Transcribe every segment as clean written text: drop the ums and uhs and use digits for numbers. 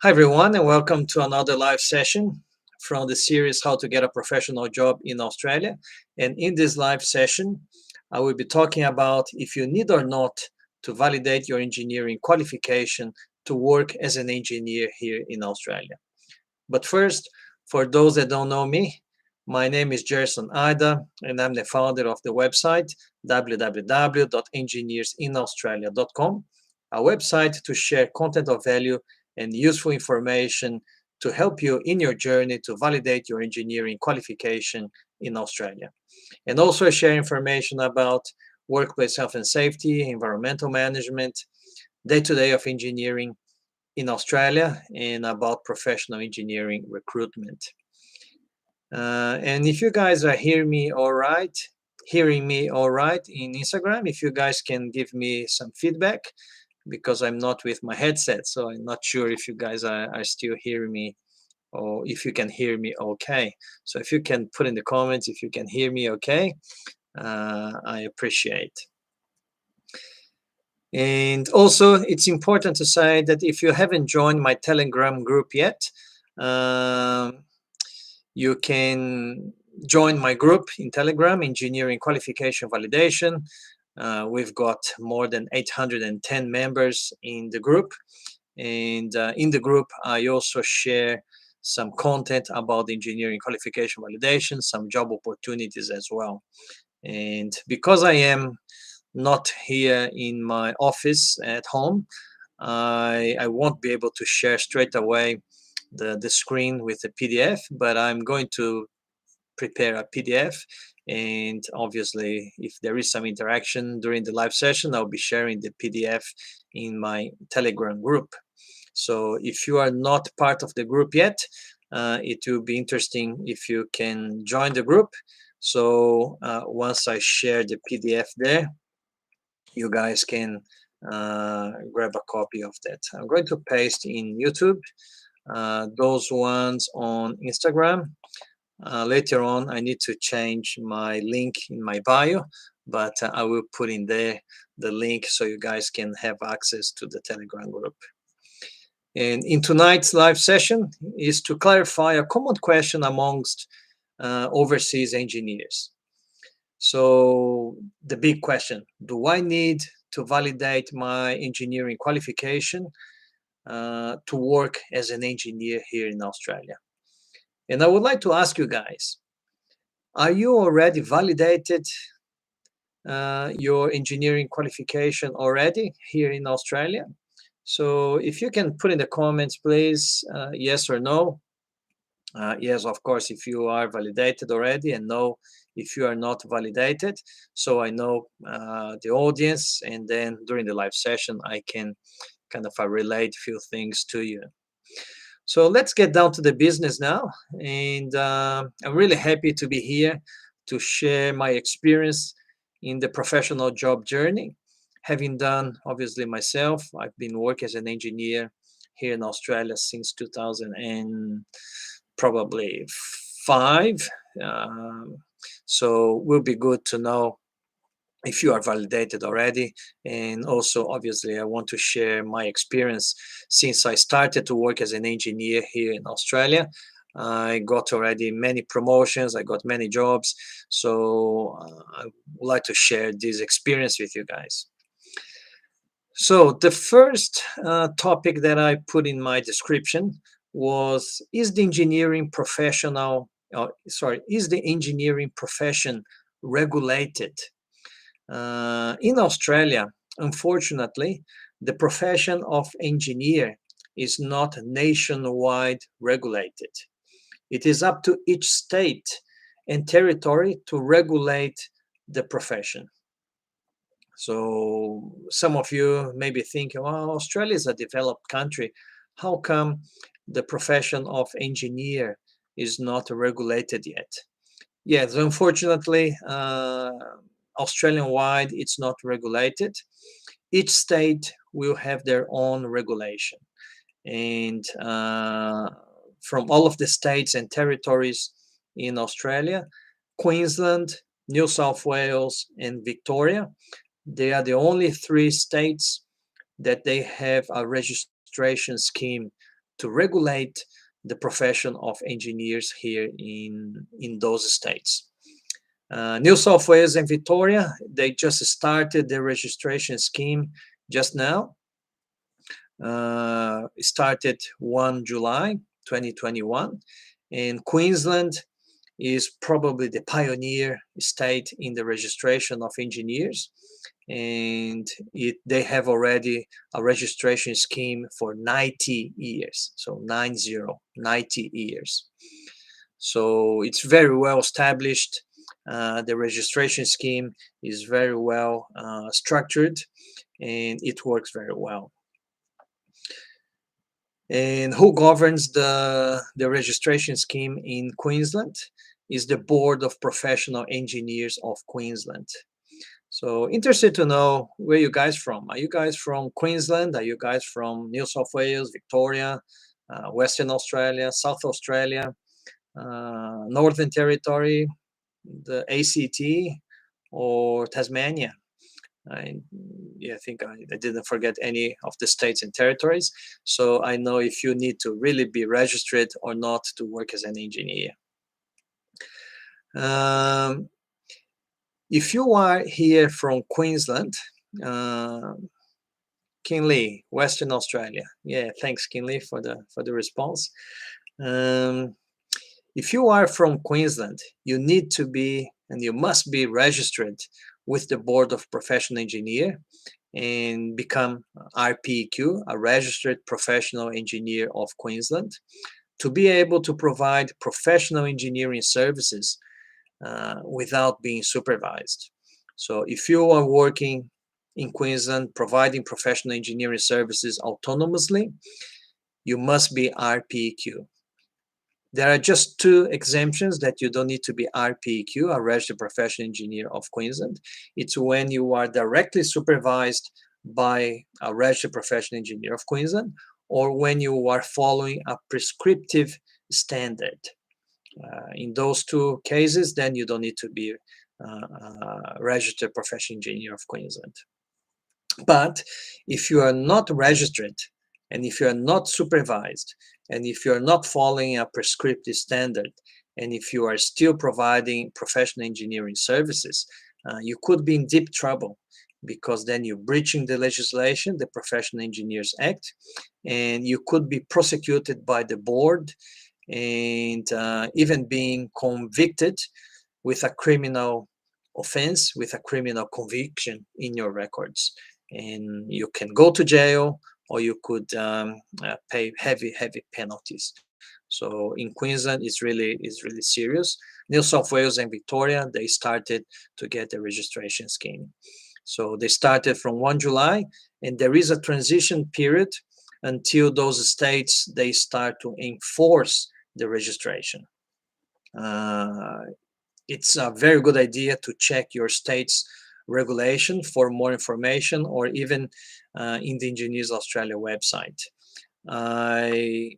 Hi, everyone, and welcome to another live session from the series How to Get a Professional Job in Australia. And in this live session, I will be talking about if you need or not to validate your engineering qualification to work as an engineer here in Australia. But first, for those that don't know me, my name is Gerson Ida, and I'm the founder of the website www.engineersinaustralia.com, a website to share content of value and useful information to help you in your journey to validate your engineering qualification in Australia. And also share information about workplace health and safety, environmental management, day-to-day of engineering in Australia, and about professional engineering recruitment. And if you guys are hearing me all right in Instagram, if you guys can give me some feedback, because I'm not with my headset, so I'm not sure if you guys are still hearing me or if you can hear me okay. So if you can put in the comments if you can hear me okay, I appreciate. And also, it's important to say that if you haven't joined my Telegram group yet, um, you can join my group in Telegram, Engineering Qualification Validation. We've got more than 810 members in the group. And in the group, I also share some content about engineering qualification validation, some job opportunities as well. And because I am not here in my office at home, I won't be able to share straight away the screen with the PDF, but I'm going to prepare a PDF. And obviously, if there is some interaction during the live session, I'll be sharing the PDF in my Telegram group. So if you are not part of the group yet, it will be interesting if you can join the group. So once I share the PDF there, you guys can grab a copy of that. I'm going to paste in YouTube those ones on Instagram. Later on, I need to change my link in my bio, but I will put in there the link so you guys can have access to the Telegram group. And in tonight's live session is to clarify a common question amongst overseas engineers. So the big question, do I need to validate my engineering qualification to work as an engineer here in Australia? And I would like to ask you guys, are you already validated your engineering qualification already here in Australia? So if you can put in the comments, please, yes or no. Yes, of course, if you are validated already, and no, if you are not validated. So I know the audience, and then during the live session, I can kind of relate a few things to you. So let's get down to the business now. And I'm really happy to be here to share my experience in the professional job journey. Having done, obviously, myself, I've been working as an engineer here in Australia since 2000 and probably 5. Um, so will be good to know if you are validated already. And also, obviously, I want to share my experience since I started to work as an engineer here in Australia. I got already many promotions, I got many jobs. So I would like to share this experience with you guys. So the first topic that I put in my description was, is the engineering is the engineering profession regulated? In Australia, unfortunately, the profession of engineer is not nationwide regulated. It is up to each state and territory to regulate the profession. So some of you may be thinking, well, Australia is a developed country. How come the profession of engineer is not regulated yet? Yes, unfortunately, Australian-wide, it's not regulated. Each state will have their own regulation. And from all of the states and territories in Australia, Queensland, New South Wales, and Victoria, they are the only 3 states that they have a registration scheme to regulate the profession of engineers here in those states. New South Wales and Victoria, they just started the registration scheme just now. Started 1 July 2021, and Queensland is probably the pioneer state in the registration of engineers, and they have already a registration scheme for 90 years, so 90 years. So it's very well established. The registration scheme is very well structured, and it works very well. And who governs the registration scheme in Queensland is the Board of Professional Engineers of Queensland. So interested to know where you guys from. Are you guys from Queensland? Are you guys from New South Wales, Victoria, Western Australia, South Australia, Northern Territory, the ACT, or Tasmania? I think I didn't forget any of the states and territories. So I know if you need to really be registered or not to work as an engineer. If you are here from Queensland, Kinley, Western Australia. Yeah, thanks, Kinley, for the response. If you are from Queensland, you need to be and you must be registered with the Board of Professional Engineer and become RPEQ, a Registered Professional Engineer of Queensland, to be able to provide professional engineering services without being supervised. So if you are working in Queensland providing professional engineering services autonomously, you must be RPEQ. There are just two exemptions that you don't need to be RPEQ, a Registered Professional Engineer of Queensland. It's when you are directly supervised by a Registered Professional Engineer of Queensland, or when you are following a prescriptive standard. In those two cases, then you don't need to be a Registered Professional Engineer of Queensland. But if you are not registered, and if you are not supervised, and if you are not following a prescriptive standard, and if you are still providing professional engineering services, you could be in deep trouble, because then you're breaching the legislation, the Professional Engineers Act, and you could be prosecuted by the board and even being convicted with a criminal offense, with a criminal conviction in your records. And you can go to jail, or you could pay heavy penalties. So in Queensland, it's really serious. New South Wales and Victoria, they started to get the registration scheme. So they started from 1 July, and there is a transition period until those states, they start to enforce the registration. It's a very good idea to check your state's regulation for more information, or even in the Engineers Australia website. I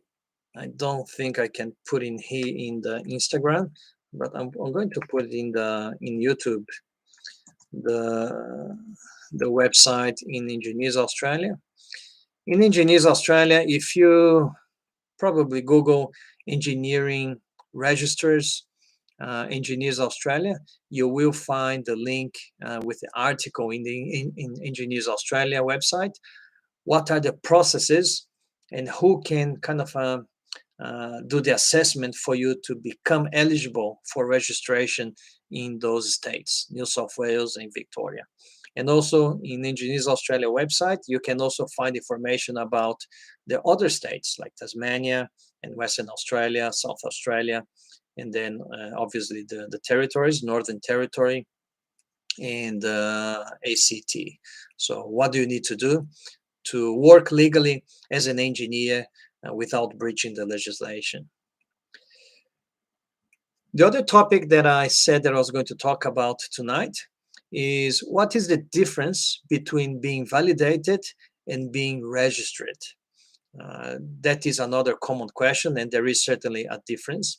don't think I can put in here in the Instagram, but I'm going to put it in YouTube, the website in Engineers Australia. In Engineers Australia, if you probably Google engineering registers, Engineers Australia, you will find the link with the article in the Engineers Australia website. What are the processes, and who can kind of do the assessment for you to become eligible for registration in those states, New South Wales and Victoria. And also in Engineers Australia website, you can also find information about the other states like Tasmania and Western Australia, South Australia, and then obviously the territories, Northern Territory and ACT. So what do you need to do to work legally as an engineer without breaching the legislation? The other topic that I said that I was going to talk about tonight is what is the difference between being validated and being registered? That is another common question, and there is certainly a difference.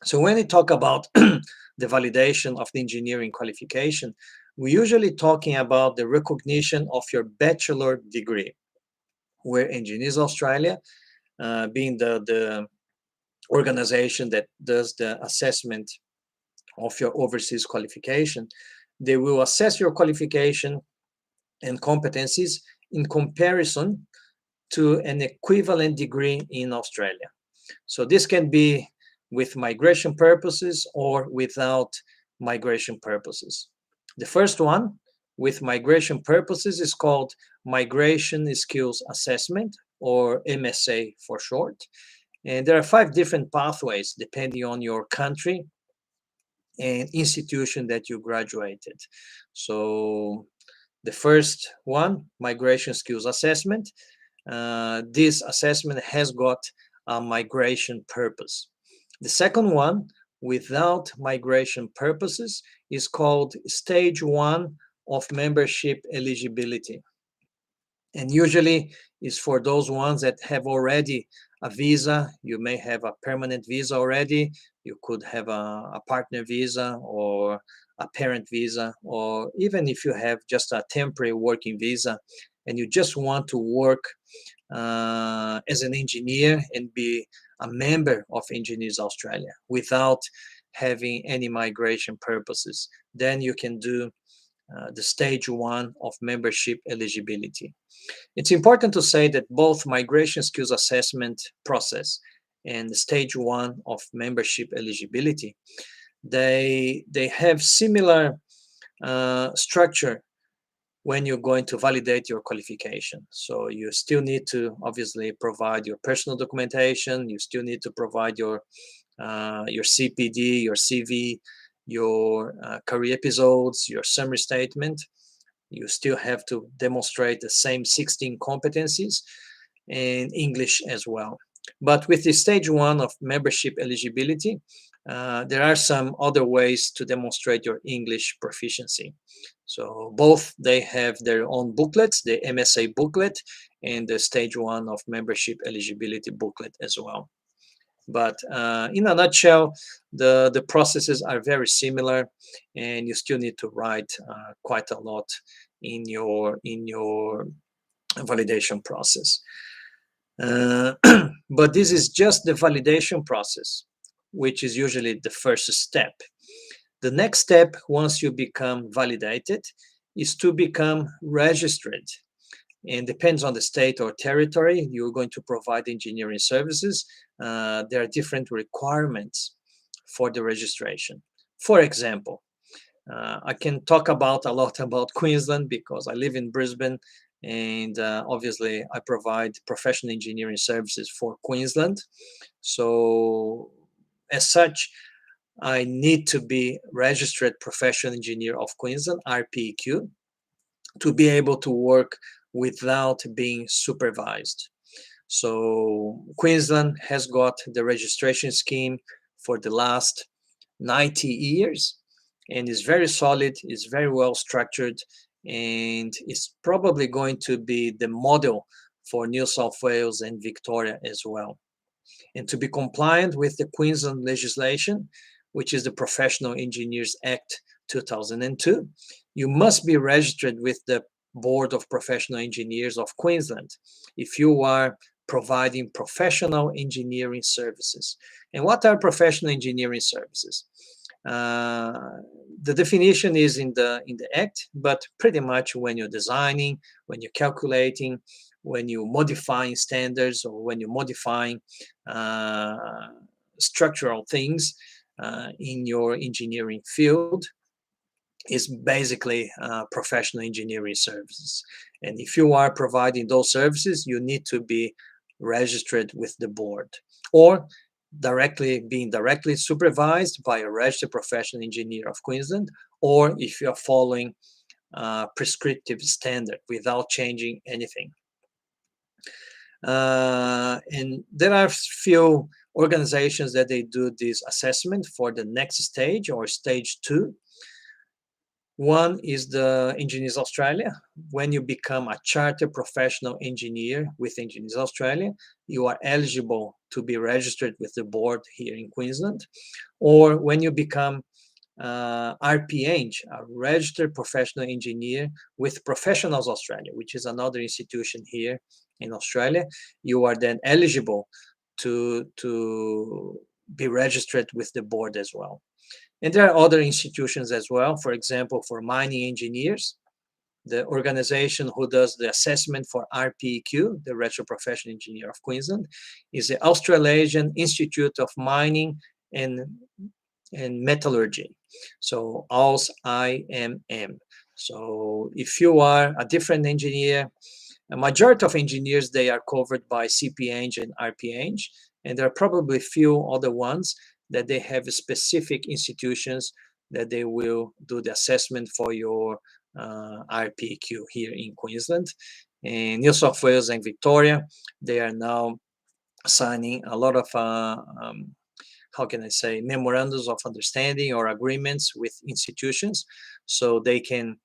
So when we talk about the validation of the engineering qualification, we're usually talking about the recognition of your bachelor degree, where Engineers Australia being the organization that does the assessment of your overseas qualification, they will assess your qualification and competencies in comparison to an equivalent degree in Australia. So this can be with migration purposes or without migration purposes. The first one, with migration purposes, is called Migration Skills Assessment, or MSA for short. And there are 5 different pathways depending on your country and institution that you graduated. So the first one, Migration Skills Assessment, this assessment has got a migration purpose. The second one, without migration purposes, is called Stage 1 of membership eligibility. And usually is for those ones that have already a visa. You may have a permanent visa already. You could have a partner visa or a parent visa, or even if you have just a temporary working visa and you just want to work as an engineer and be a member of Engineers Australia without having any migration purposes, then you can do the stage 1 of membership eligibility. It's important to say that both migration skills assessment process and the stage 1 of membership eligibility, they have similar structure when you're going to validate your qualification. So you still need to obviously provide your personal documentation. You still need to provide your CPD, your CV, your career episodes, your summary statement. You still have to demonstrate the same 16 competencies and English as well. But with the stage 1 of membership eligibility, there are some other ways to demonstrate your English proficiency. So both, they have their own booklets, the MSA booklet and the stage 1 of membership eligibility booklet as well. But in a nutshell, the processes are very similar, and you still need to write quite a lot in your validation process. But this is just the validation process, which is usually the first step. The next step, once you become validated, is to become registered. And depends on the state or territory you're going to provide engineering services. There are different requirements for the registration. For example, I can talk about a lot about Queensland because I live in Brisbane, and obviously I provide professional engineering services for Queensland. So as such, I need to be registered professional engineer of Queensland, RPEQ, to be able to work without being supervised. So Queensland has got the registration scheme for the last 90 years and is very solid, is very well structured, and is probably going to be the model for New South Wales and Victoria as well. And to be compliant with the Queensland legislation, which is the Professional Engineers Act 2002, you must be registered with the Board of Professional Engineers of Queensland if you are providing professional engineering services. And what are professional engineering services? The definition is in the act, but pretty much when you're designing, when you're calculating, when you're modifying standards, or when you're modifying structural things in your engineering field, is basically professional engineering services. And if you are providing those services, you need to be registered with the board, or being directly supervised by a registered professional engineer of Queensland, or if you are following prescriptive standard without changing anything. And there are few organizations that they do this assessment for the next stage, or stage 2. One is the Engineers Australia. When you become a chartered professional engineer with Engineers Australia, you are eligible to be registered with the board here in Queensland. Or when you become RPEng, a registered professional engineer with Professionals Australia, which is another institution here in Australia, you are then eligible to be registered with the board as well. And there are other institutions as well. For example, for mining engineers, the organization who does the assessment for RPEQ, the Retro Professional Engineer of Queensland, is the Australasian Institute of Mining and Metallurgy. So AUS IMM. So if you are a different engineer, a majority of engineers, they are covered by CPEng and RPEng, and there are probably few other ones that they have specific institutions that they will do the assessment for your RPEQ here in Queensland. And New South Wales and Victoria, they are now signing a lot of how can I say, memorandums of understanding or agreements with institutions so they can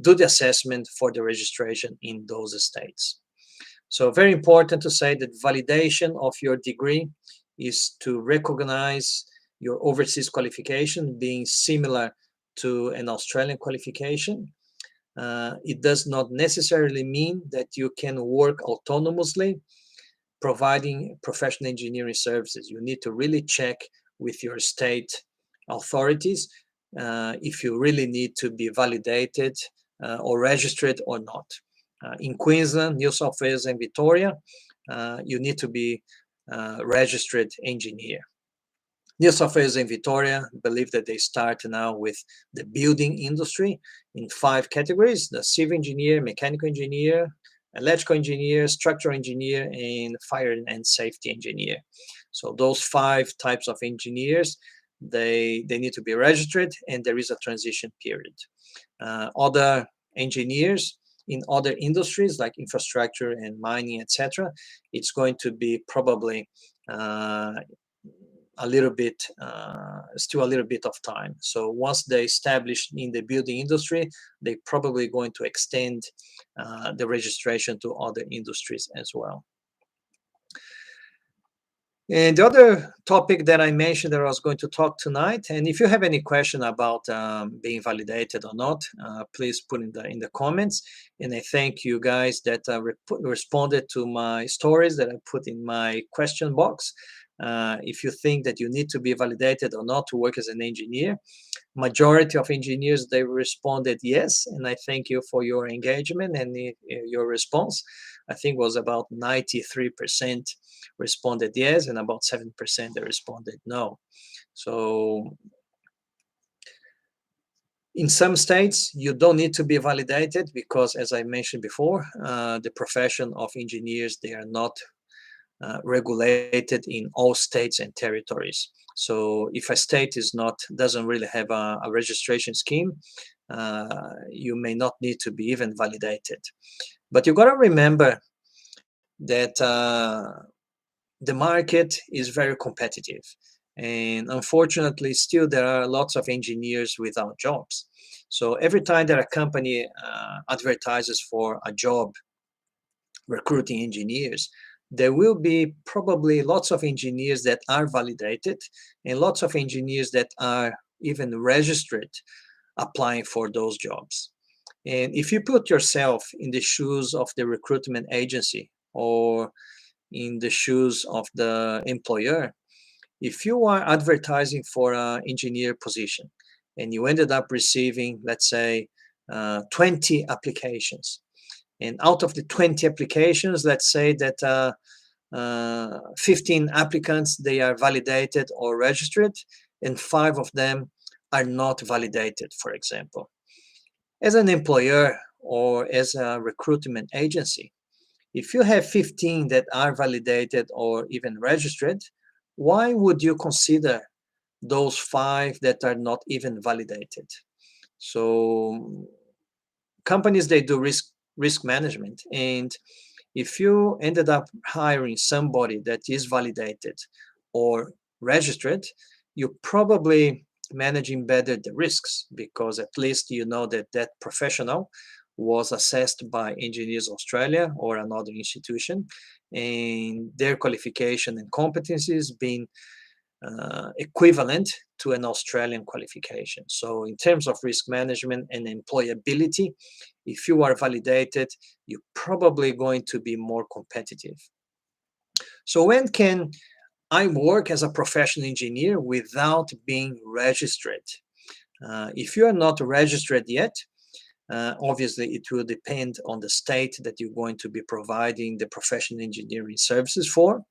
do the assessment for the registration in those states. So very important to say that validation of your degree is to recognize your overseas qualification being similar to an Australian qualification. It does not necessarily mean that you can work autonomously providing professional engineering services. You need to really check with your state authorities if you really need to be validated or registered or not. In Queensland, New South Wales, and Victoria, you need to be registered engineer. New South Wales and Victoria believe that they start now with the building industry in 5 categories: the civil engineer, mechanical engineer, electrical engineer, structural engineer, and fire and safety engineer. So those 5 types of engineers, they need to be registered, and there is a transition period. Other engineers in other industries like infrastructure and mining, etc., it's going to be probably a little bit, still a little bit of time. So once they establish in the building industry, they probably going to extend the registration to other industries as well. And the other topic that I mentioned that I was going to talk tonight, and if you have any question about being validated or not, please put in the comments. And I thank you guys that responded to my stories that I put in my question box. If you think that you need to be validated or not to work as an engineer, majority of engineers, they responded yes, and I thank you for your engagement and your response. I think was about 93% responded yes, and about 7% they responded no. So in some states, you don't need to be validated because, as I mentioned before, the profession of engineers, they are not regulated in all states and territories. So if a state doesn't really have a registration scheme, you may not need to be even validated. But you got to remember that the market is very competitive. And unfortunately, still there are lots of engineers without jobs. So every time that a company advertises for a job recruiting engineers, there will be probably lots of engineers that are validated and lots of engineers that are even registered applying for those jobs. And if you put yourself in the shoes of the recruitment agency or in the shoes of the employer, if you are advertising for an engineer position and you ended up receiving, let's say, 20 applications, and out of the 20 applications, let's say that 15 applicants, they are validated or registered, and 5 of them are not validated, for example. As an employer or as a recruitment agency, if you have 15 that are validated or even registered, why would you consider those 5 that are not even validated? So companies, they do risk management, and if you ended up hiring somebody that is validated or registered, you're probably managing better the risks because at least you know that that professional was assessed by Engineers Australia or another institution, and their qualification and competencies being equivalent to an Australian qualification. So in terms of risk management and employability, if you are validated, you're probably going to be more competitive. So when can I work as a professional engineer without being registered? If you are not registered yet, obviously it will depend on the state that you're going to be providing the professional engineering services for.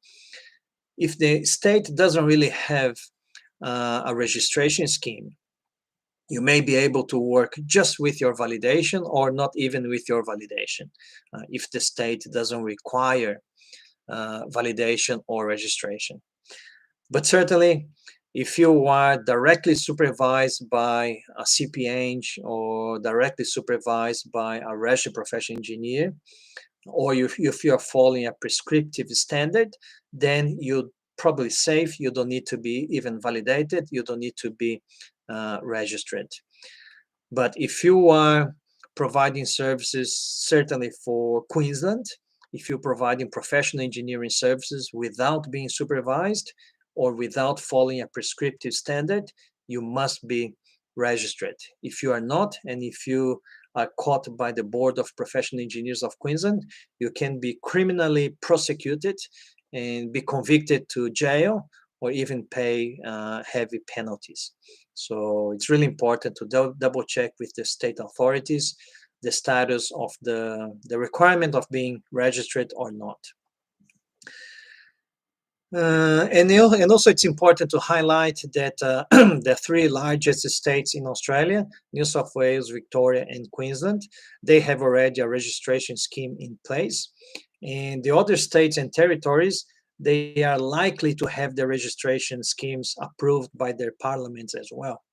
If the state doesn't really have a registration scheme, you may be able to work just with your validation or not even with your validation if the state doesn't require validation or registration. But certainly, if you are directly supervised by a CPeng or directly supervised by a registered professional engineer, or if you are following a prescriptive standard, then you're probably safe. You don't need to be even validated. You don't need to be registered. But if you are providing services, certainly for Queensland, if you're providing professional engineering services without being supervised or without following a prescriptive standard, you must be registered. If you are not, and if you are caught by the Board of Professional Engineers of Queensland, you can be criminally prosecuted and be convicted to jail or even pay heavy penalties. So it's really important to double check with the state authorities the status of the requirement of being registered or not. And also it's important to highlight that the three largest states in Australia, New South Wales, Victoria, and Queensland, they have already a registration scheme in place. And the other states and territories, they are likely to have their registration schemes approved by their parliaments as well.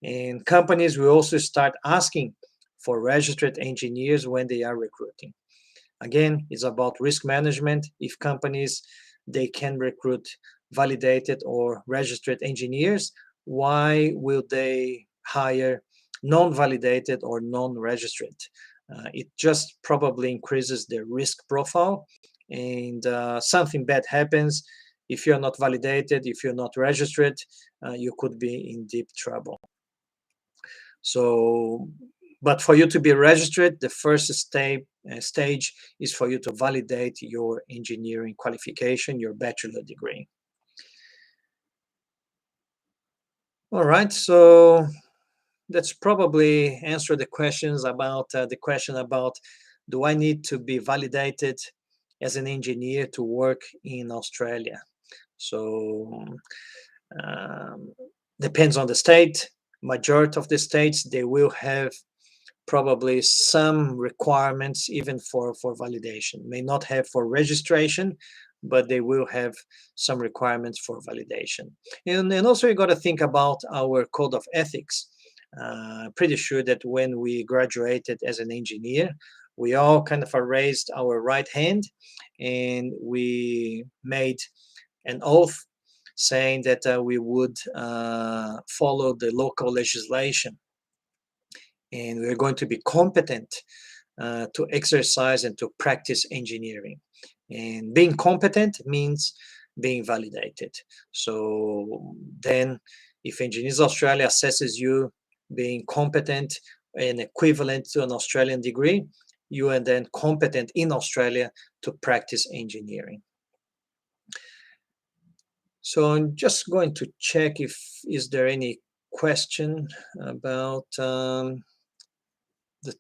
And companies will also start asking for registered engineers when they are recruiting. Again, it's about risk management. If companies they can recruit validated or registered engineers, why will they hire non-validated or non-registered? It just probably increases their risk profile, and something bad happens. If you're not validated, if you're not registered, you could be in deep trouble. So, but for you to be registered, the first stage is for you to validate your engineering qualification, your bachelor degree. All right, so that's probably answer the questions about the question about do I need to be validated as an engineer to work in Australia? So depends on the state. Majority of the states they will have probably some requirements even for validation. May not have for registration, but they will have some requirements for validation. And also you got to think about our code of ethics. Pretty sure that when we graduated as an engineer, we all kind of raised our right hand and we made an oath saying that we would follow the local legislation and we're going to be competent to exercise and to practice engineering. And being competent means being validated. So then if Engineers Australia assesses you being competent and equivalent to an Australian degree, you are then competent in Australia to practice engineering. So I'm just going to check if is there any question about the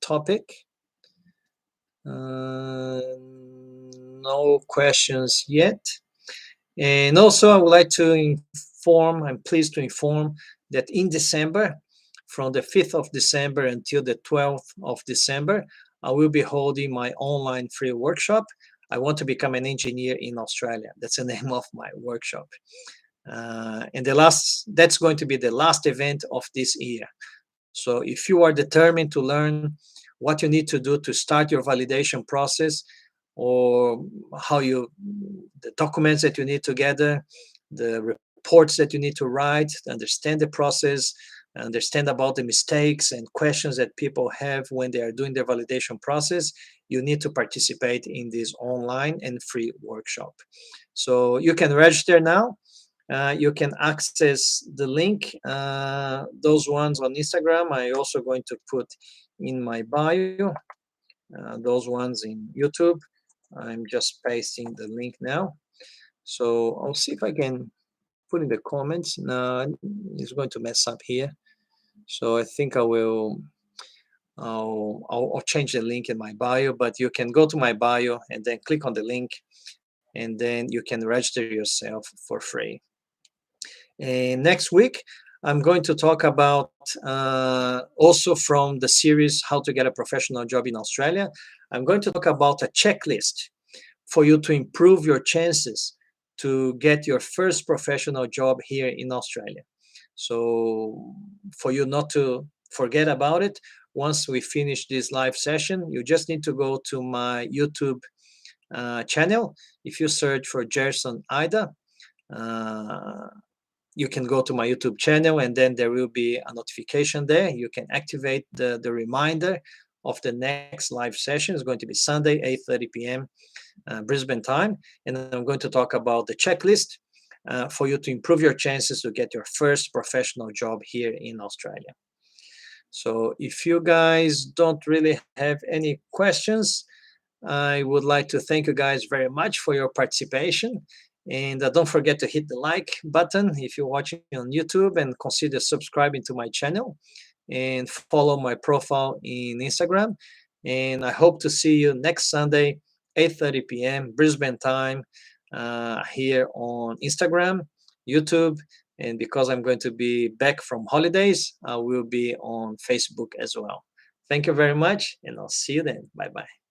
topic. No questions yet. And also I would like to inform, I'm pleased to inform that in December, from the 5th of December until the 12th of December, I will be holding my online free workshop. I want to become an engineer in Australia. That's the name of my workshop. And that's going to be the last event of this year. So if you are determined to learn what you need to do to start your validation process, or the documents that you need to gather, the reports that you need to write, understand the process, understand about the mistakes and questions that people have when they are doing their validation process, you need to participate in this online and free workshop. So you can register now. You can access the link, those ones on Instagram. I also going to put in my bio, those ones in YouTube. I'm just pasting the link now. So I'll see if I can put in the comments. No, it's going to mess up here. So I think I'll change the link in my bio, but you can go to my bio and then click on the link, and then you can register yourself for free. And next week, I'm going to talk about also from the series How to Get a Professional Job in Australia. I'm going to talk about a checklist for you to improve your chances to get your first professional job here in Australia. So, for you not to forget about it, once we finish this live session, you just need to go to my YouTube channel. If you search for Gerson Ida, uh, you can go to my YouTube channel, and then there will be a notification there. You can activate the reminder of the next live session. It's going to be Sunday, 8:30 p.m. Brisbane time, and I'm going to talk about the checklist for you to improve your chances to get your first professional job here in Australia. So if you guys don't really have any questions, I would like to thank you guys very much for your participation. And don't forget to hit the like button if you're watching on YouTube, and consider subscribing to my channel and follow my profile in Instagram. And I hope to see you next Sunday, 8:30 p.m. Brisbane time, here on Instagram, YouTube. And because I'm going to be back from holidays, I will be on Facebook as well. Thank you very much, and I'll see you then. Bye bye.